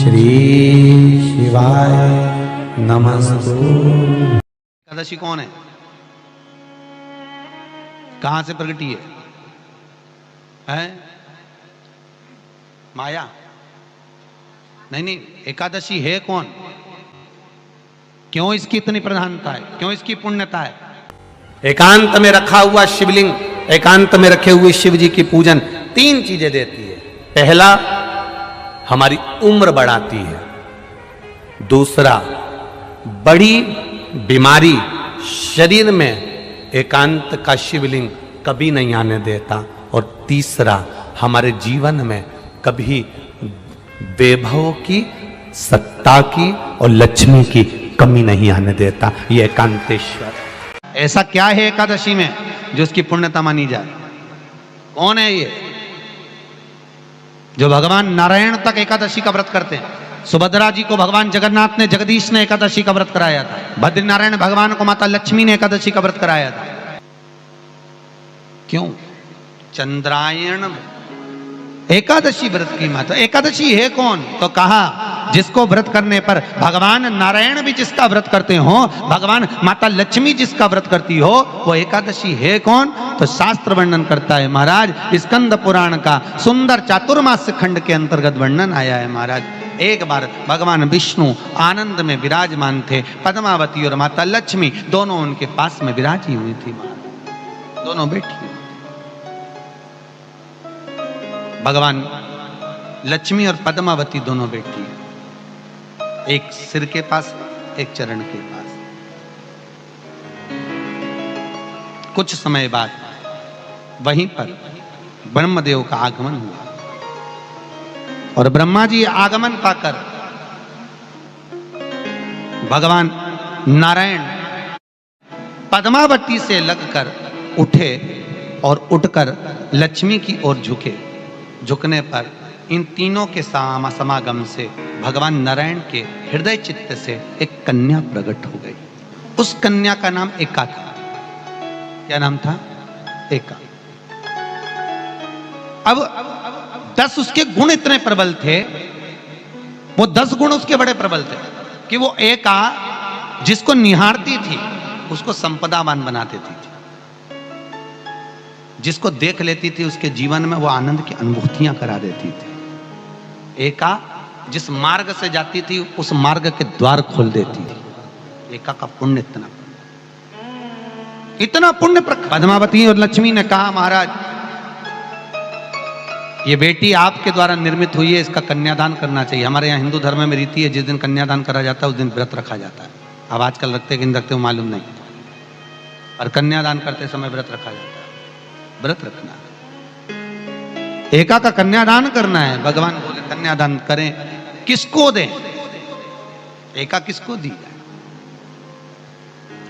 श्री शिवाय नमस्तु। एकादशी कौन है, कहां से प्रगटी है? माया? नहीं, एकादशी है कौन? क्यों इसकी इतनी प्रधानता है, क्यों इसकी पुण्यता है? एकांत में रखा हुआ शिवलिंग, एकांत में रखे हुए शिव जी की पूजन 3 चीजें देती है। पहला, हमारी उम्र बढ़ाती है। दूसरा, बड़ी बीमारी शरीर में एकांत का शिवलिंग कभी नहीं आने देता। और तीसरा, हमारे जीवन में कभी वैभव की, सत्ता की और लक्ष्मी की कमी नहीं आने देता। ये एकांतेश्वर। ऐसा क्या है एकादशी में जो उसकी पुण्यता मानी जाए? कौन है ये जो भगवान नारायण तक एकादशी का व्रत करते हैं? सुभद्रा जी को भगवान जगन्नाथ ने, जगदीश ने एकादशी का व्रत कराया था। बद्रीनारायण भगवान को माता लक्ष्मी ने एकादशी का व्रत कराया था। क्यों? चंद्रायण एकादशी व्रत की माता। एकादशी है कौन? तो कहा जिसको व्रत करने पर भगवान नारायण भी जिसका व्रत करते हो, भगवान माता लक्ष्मी जिसका व्रत करती हो, वो एकादशी है कौन? तो शास्त्र वर्णन करता है महाराज। स्कंद पुराण का सुंदर चातुर्मास खंड के अंतर्गत वर्णन आया है महाराज। एक बार भगवान विष्णु आनंद में विराजमान थे। पद्मावती और माता लक्ष्मी दोनों उनके पास में विराजी हुई थी। दोनों बैठी। भगवान लक्ष्मी और पद्मावती दोनों बैठी, एक सिर के पास, एक चरण के पास। कुछ समय बाद वहीं पर ब्रह्मदेव का आगमन हुआ और ब्रह्मा जी आगमन पाकर भगवान नारायण पद्मावती से लगकर उठे और उठकर लक्ष्मी की ओर झुके। झुकने पर इन तीनों के समागम से भगवान नारायण के हृदय चित्त से एक कन्या प्रकट हो गई। उस कन्या का नाम एका था। क्या नाम था? एका। अब 10 उसके गुण इतने प्रबल थे, वो 10 गुण उसके बड़े प्रबल थे कि वो एका जिसको निहारती थी उसको संपदावान बना देती थी। जिसको देख लेती थी उसके जीवन में वो आनंद की अनुभूतियां करा देती थी। एका जिस मार्ग से जाती थी उस मार्ग के द्वार खोल देती थी। एका का पुण्य इतना पुण्य। पद्मावती और लक्ष्मी ने कहा महाराज ये बेटी आपके द्वारा निर्मित हुई है, इसका कन्यादान करना चाहिए। हमारे यहाँ हिंदू धर्म में रीति है, जिस दिन कन्यादान करा जाता है उस दिन व्रत रखा जाता है। अब आजकल रखते कि नहीं रखते हो मालूम नहीं, और कन्यादान करते समय व्रत रखा जाता है। व्रत रखना, एका का कन्यादान करना है। भगवान बोले कन्यादान करें, किसको दें? एका किसको दी जाए?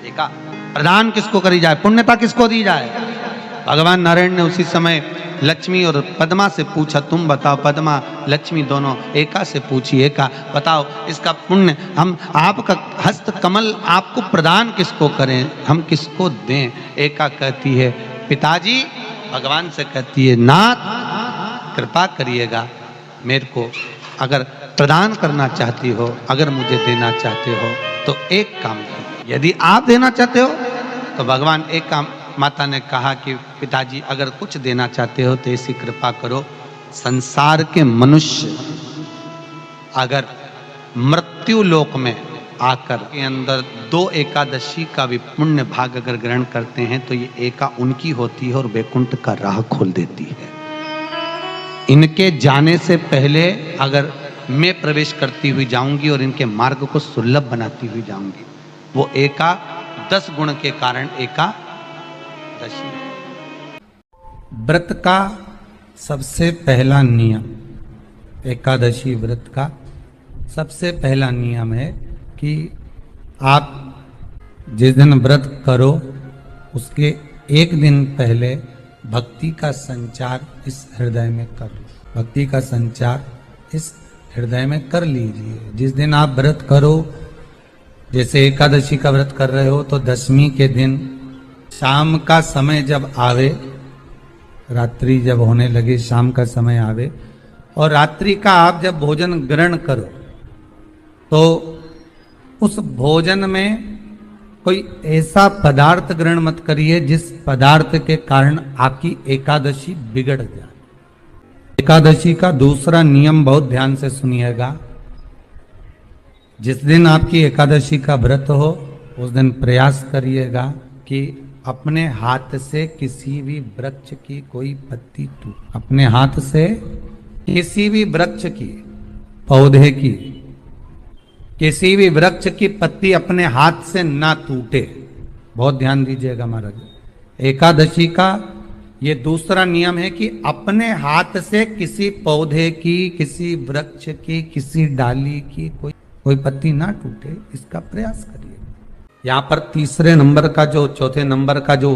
एका प्रदान किसको करी जाए? पुण्यता किसको दी जाए? भगवान नारायण ने उसी समय लक्ष्मी और पद्मा से पूछा, तुम बताओ। पद्मा लक्ष्मी दोनों एका से पूछी, एका बताओ इसका पुण्य हम आपका हस्त कमल आपको प्रदान किसको करें, हम किसको दें? एका कहती है पिताजी, भगवान से कहती है नाथ कृपा करिएगा, मेरे को अगर प्रदान करना चाहती हो, अगर मुझे देना चाहते हो तो एक काम करो। यदि आप देना चाहते हो तो भगवान एक काम, माता ने कहा कि पिताजी अगर कुछ देना चाहते हो तो ऐसी कृपा करो, संसार के मनुष्य अगर मृत्यु लोक में आकर के अंदर 2 एकादशी का भी पुण्य भाग अगर ग्रहण करते हैं तो ये एका उनकी होती है और वैकुंठ का राह खोल देती है। इनके जाने से पहले अगर मैं प्रवेश करती हुई जाऊंगी और इनके मार्ग को सुलभ बनाती हुई जाऊंगी। वो एका 10 गुण के कारण एकादशी। व्रत का सबसे पहला नियम, एकादशी व्रत का सबसे पहला नियम है कि आप जिस दिन व्रत करो उसके एक दिन पहले भक्ति का संचार इस हृदय में कर लो। भक्ति का संचार इस हृदय में कर लीजिए। जिस दिन आप व्रत करो, जैसे एकादशी का व्रत कर रहे हो तो दशमी के दिन शाम का समय जब आवे, रात्रि जब होने लगे, शाम का समय आवे और रात्रि का आप जब भोजन ग्रहण करो तो उस भोजन में कोई ऐसा पदार्थ ग्रहण मत करिए जिस पदार्थ के कारण आपकी एकादशी बिगड़ जाए। एकादशी का दूसरा नियम बहुत ध्यान से सुनिएगा। जिस दिन आपकी एकादशी का व्रत हो उस दिन प्रयास करिएगा कि अपने हाथ से किसी भी वृक्ष की कोई पत्ती अपने हाथ से किसी भी वृक्ष की, पौधे की, किसी भी वृक्ष की पत्ती अपने हाथ से ना टूटे। बहुत ध्यान दीजिएगा महाराज। एकादशी का ये दूसरा नियम है कि अपने हाथ से किसी पौधे की, किसी वृक्ष की, किसी डाली की कोई पत्ती ना टूटे, इसका प्रयास करिए। यहाँ पर तीसरे नंबर का जो, चौथे नंबर का जो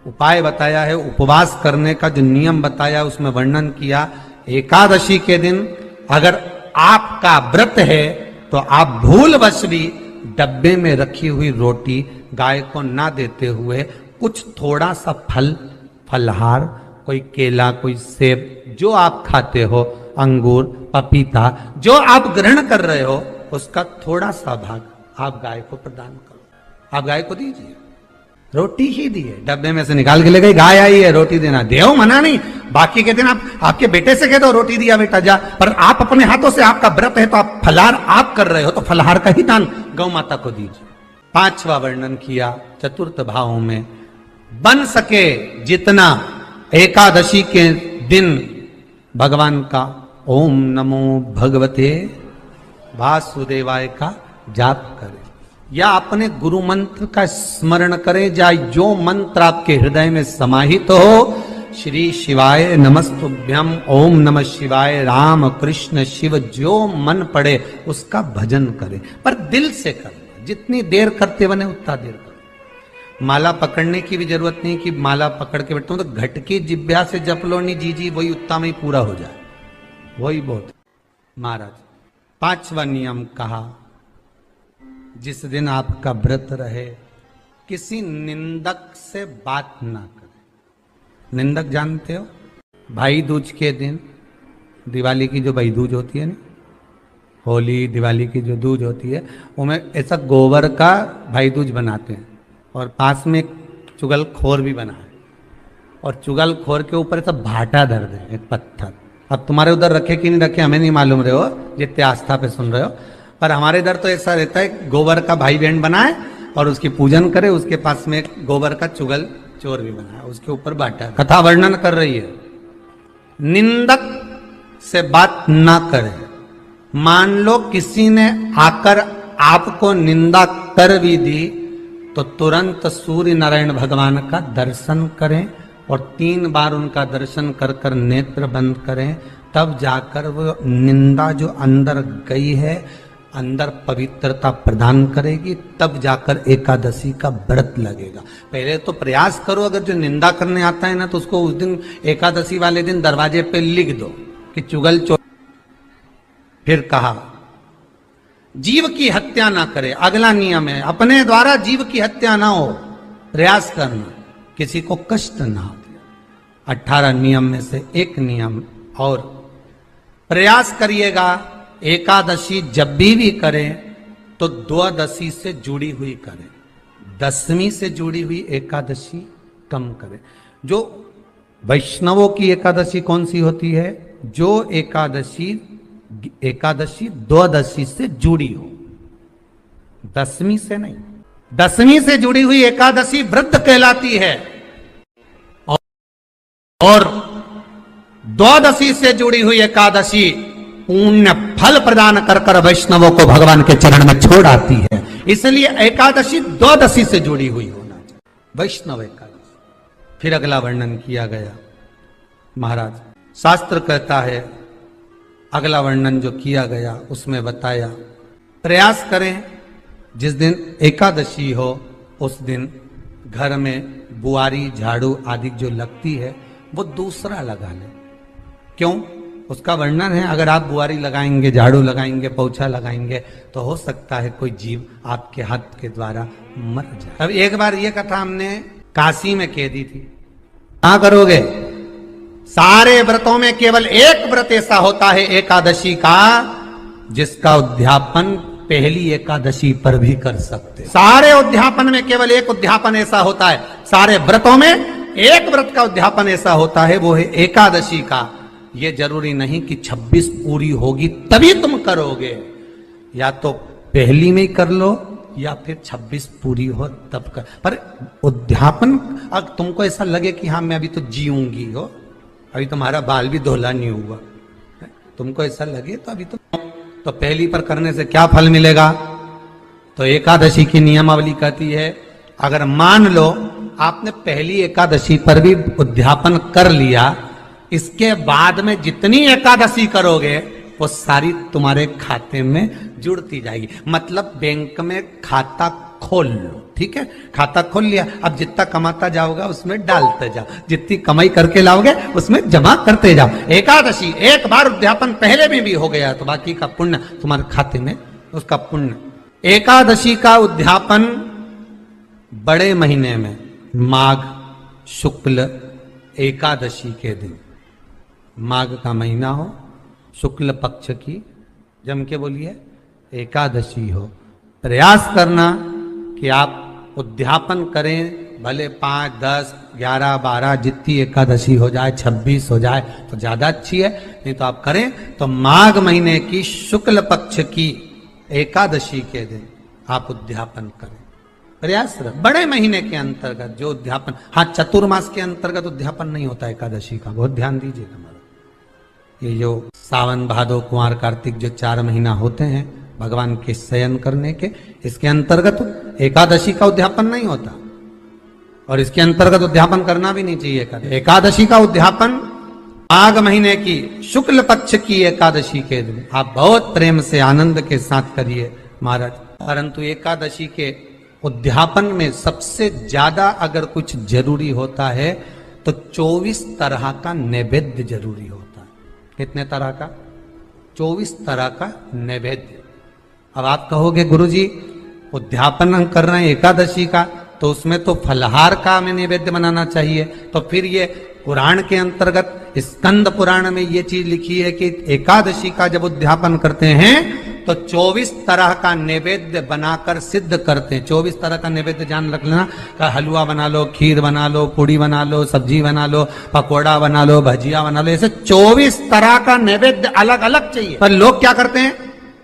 उपाय बताया है, उपवास करने का जो नियम बताया, उसमें वर्णन किया एकादशी के दिन अगर आपका व्रत है तो आप भूलवश भी डब्बे में रखी हुई रोटी गाय को ना देते हुए कुछ थोड़ा सा फल, फलहार, कोई केला, कोई सेब, जो आप खाते हो, अंगूर, पपीता, जो आप ग्रहण कर रहे हो, उसका थोड़ा सा भाग आप गाय को प्रदान करो। आप गाय को दीजिए। रोटी ही दी है, डब्बे में से निकाल के ले गई, गाय आई है, रोटी देना, देव मना नहीं। बाकी के दिन आप आपके बेटे से कह दो रोटी दिया बेटा जा, पर आप अपने हाथों से, आपका व्रत है तो आप फलहार आप कर रहे हो तो फलहार का ही दान गौ माता को दीजिए। पांचवा वर्णन किया चतुर्थ भावों में, बन सके जितना एकादशी के दिन भगवान का ओम नमो भगवते वासुदेवाय का जाप करे या अपने गुरु मंत्र का स्मरण करे, या जो मंत्र आपके हृदय में समाहित हो, श्री शिवाय नमस्तुभ्यम, ओम नमः शिवाय, राम कृष्ण शिव, जो मन पड़े उसका भजन करे, पर दिल से करे। जितनी देर करते बने उतना देर करो। माला पकड़ने की भी जरूरत नहीं कि माला पकड़ के बैठता हूं तो घटकी जिब्या से जप लो नहीं, जी वही उतना में ही पूरा हो जाए, वही बहुत। महाराज पांचवा नियम कहा, जिस दिन आपका व्रत रहे किसी निंदक से बात ना करें। निंदक जानते हो, भाई दूज के दिन, दिवाली की जो भाई दूज होती है ना, होली दिवाली की जो दूज होती है, उनमें ऐसा गोबर का भाई दूज बनाते हैं और पास में एक चुगलखोर भी बना है, और चुगलखोर के ऊपर ऐसा भाटा धर दे, एक पत्थर। अब तुम्हारे उधर रखे कि नहीं रखे हमें नहीं मालूम रहे हो, जितने आस्था पे सुन रहे हो, पर हमारे इधर तो ऐसा रहता है, गोबर का भाई बहन बनाए और उसकी पूजन करे, उसके पास में एक गोबर का चुगल चोर भी बनाए, उसके ऊपर बांटा। कथा वर्णन कर रही है, निंदक से बात ना करे। मान लो किसी ने आकर आपको निंदा कर भी दी तो तुरंत सूर्य नारायण भगवान का दर्शन करें और 3 बार उनका दर्शन कर कर नेत्र बंद करें, तब जाकर वो निंदा जो अंदर गई है, अंदर पवित्रता प्रदान करेगी, तब जाकर एकादशी का व्रत लगेगा। पहले तो प्रयास करो, अगर जो निंदा करने आता है ना तो उसको उस दिन एकादशी वाले दिन दरवाजे पे लिख दो कि चुगल चोर। फिर कहा जीव की हत्या ना करे। अगला नियम है, अपने द्वारा जीव की हत्या ना हो, प्रयास करना, किसी को कष्ट ना हो। 18 नियम में से एक नियम और, प्रयास करिएगा एकादशी जब भी करें तो द्वादशी से जुड़ी हुई करें, दशमी से जुड़ी हुई एकादशी कम करें। जो वैष्णवों की एकादशी कौन सी होती है? जो एकादशी द्वादशी से जुड़ी हो, दशमी से नहीं। दशमी से जुड़ी हुई एकादशी व्रत कहलाती है और द्वादशी से जुड़ी हुई एकादशी पुण्य फल प्रदान कर कर वैष्णवों को भगवान के चरण में छोड़ आती है। इसलिए एकादशी द्वादशी से जुड़ी हुई होना चाहिए, वैष्णव एकादशी। फिर अगला वर्णन किया गया महाराज, शास्त्र कहता है, अगला वर्णन जो किया गया उसमें बताया, प्रयास करें जिस दिन एकादशी हो उस दिन घर में बुआरी झाड़ू आदि जो लगती है वो दूसरा लगा लें। क्यों? उसका वर्णन है, अगर आप बुआरी लगाएंगे, झाड़ू लगाएंगे, पोछा लगाएंगे तो हो सकता है कोई जीव आपके हाथ के द्वारा मर जाए। अब एक बार ये कथा हमने काशी में कह दी थी। क्या करोगे? सारे व्रतों में केवल एक व्रत ऐसा होता है एकादशी का जिसका उद्यापन पहली एकादशी पर भी कर सकते। सारे उद्यापन में केवल एक उद्यापन ऐसा होता है, सारे व्रतों में एक व्रत का उद्यापन ऐसा होता है, वो है एकादशी का। ये जरूरी नहीं कि 26 पूरी होगी तभी तुम करोगे, या तो पहली में ही कर लो या फिर 26 पूरी हो तब कर। पर उद्यापन अगर तुमको ऐसा लगे कि हाँ मैं अभी तो जीऊंगी हो, अभी तुम्हारा बाल भी धोला नहीं हुआ, तुमको ऐसा लगे तो अभी तो पहली पर करने से क्या फल मिलेगा? तो एकादशी की नियमावली कहती है, अगर मान लो आपने पहली एकादशी पर भी उद्यापन कर लिया, इसके बाद में जितनी एकादशी करोगे वो सारी तुम्हारे खाते में जुड़ती जाएगी। मतलब बैंक में खाता खोल लो, ठीक है, खाता खोल लिया, अब जितना कमाता जाओगा उसमें डालते जाओ, जितनी कमाई करके लाओगे उसमें जमा करते जाओ। एकादशी एक बार उद्यापन पहले में भी हो गया तो बाकी का पुण्य तुम्हारे खाते में, उसका पुण्य। एकादशी का उद्यापन बड़े महीने में माघ शुक्ल एकादशी के दिन, माघ का महीना हो, शुक्ल पक्ष की, जम के बोलिए एकादशी हो, प्रयास करना कि आप उद्यापन करें, भले 5, 10, 11, 12 जितनी एकादशी हो जाए, 26 हो जाए तो ज्यादा अच्छी है, नहीं तो आप करें तो माघ महीने की शुक्ल पक्ष की एकादशी के दिन आप उद्यापन करें। प्रयास करें बड़े महीने के अंतर्गत जो उद्यापन, हाँ चतुर्मास के अंतर्गत उद्यापन नहीं होता एकादशी का, बहुत ध्यान दीजिएगा। ये जो सावन भादो कुंवर कार्तिक जो 4 महीना होते हैं भगवान के शयन करने के, इसके अंतर्गत एकादशी का उद्यापन नहीं होता और इसके अंतर्गत उद्यापन करना भी नहीं चाहिए। एकादशी का उद्यापन माघ महीने की शुक्ल पक्ष की एकादशी के दिन आप बहुत प्रेम से आनंद के साथ करिए महाराज। परंतु एकादशी के उद्यापन में सबसे ज्यादा अगर कुछ जरूरी होता है तो 24 तरह का नैवेद्य जरूरी होता है। कितने तरह का? 24 तरह का नैवेद्य। अब आप कहोगे गुरुजी उद्यापन हम कर रहे हैं एकादशी का, तो उसमें तो फलहार का हमें नैवेद्य बनाना चाहिए। तो फिर ये पुराण के अंतर्गत स्कंद पुराण में ये चीज लिखी है कि एकादशी का जब उद्यापन करते हैं तो 24 तरह का नैवेद्य बनाकर सिद्ध करते हैं। 24 तरह का नैवेद्य जान रख लेना, का हलवा बना लो, खीर बना लो, पूड़ी बना लो, सब्जी बना लो, पकोड़ा बना लो, भजिया बना लो, ऐसे 24 तरह का नैवेद्य अलग अलग चाहिए। पर लोग क्या करते हैं,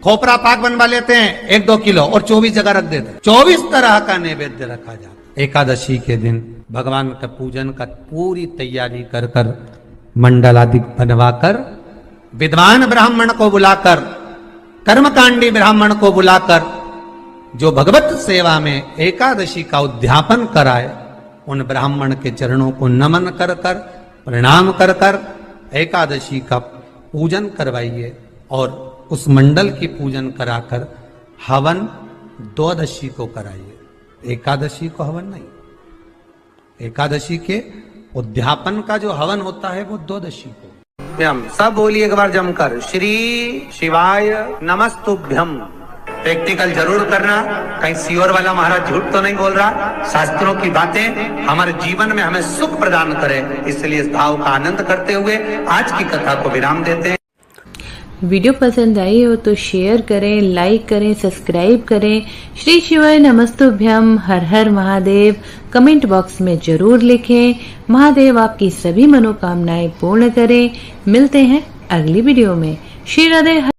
खोपरा पाक बनवा लेते हैं 1-2 किलो और 24 जगह रख देते हैं। 24 तरह का नैवेद्य रखा जाता। एकादशी के दिन भगवान का पूजन का पूरी तैयारी कर कर, मंडल आदि बनवाकर, विद्वान ब्राह्मण को बुलाकर, कर्मकांडी ब्राह्मण को बुलाकर जो भगवत सेवा में एकादशी का उद्यापन कराए, उन ब्राह्मण के चरणों को नमन कर कर, प्रणाम कर कर एकादशी का पूजन करवाइए और उस मंडल की पूजन कराकर हवन द्वादशी को कराइए। एकादशी को हवन नहीं, एकादशी के उद्यापन का जो हवन होता है वो द्वादशी को। सब बोलिए एक बार जमकर, श्री शिवाय नमस्तुभ्यम। प्रैक्टिकल जरूर करना, कहीं सियोर वाला महाराज झूठ तो नहीं बोल रहा। शास्त्रों की बातें हमारे जीवन में हमें सुख प्रदान करे, इसलिए इस भाव का आनंद करते हुए आज की कथा को विराम देते हैं। वीडियो पसंद आई हो तो शेयर करें, लाइक करें, सब्सक्राइब करें। श्री शिवाय नमस्तुभ्यम, हर हर महादेव कमेंट बॉक्स में जरूर लिखें। महादेव आपकी सभी मनोकामनाएं पूर्ण करें। मिलते हैं अगली वीडियो में। श्री राधे।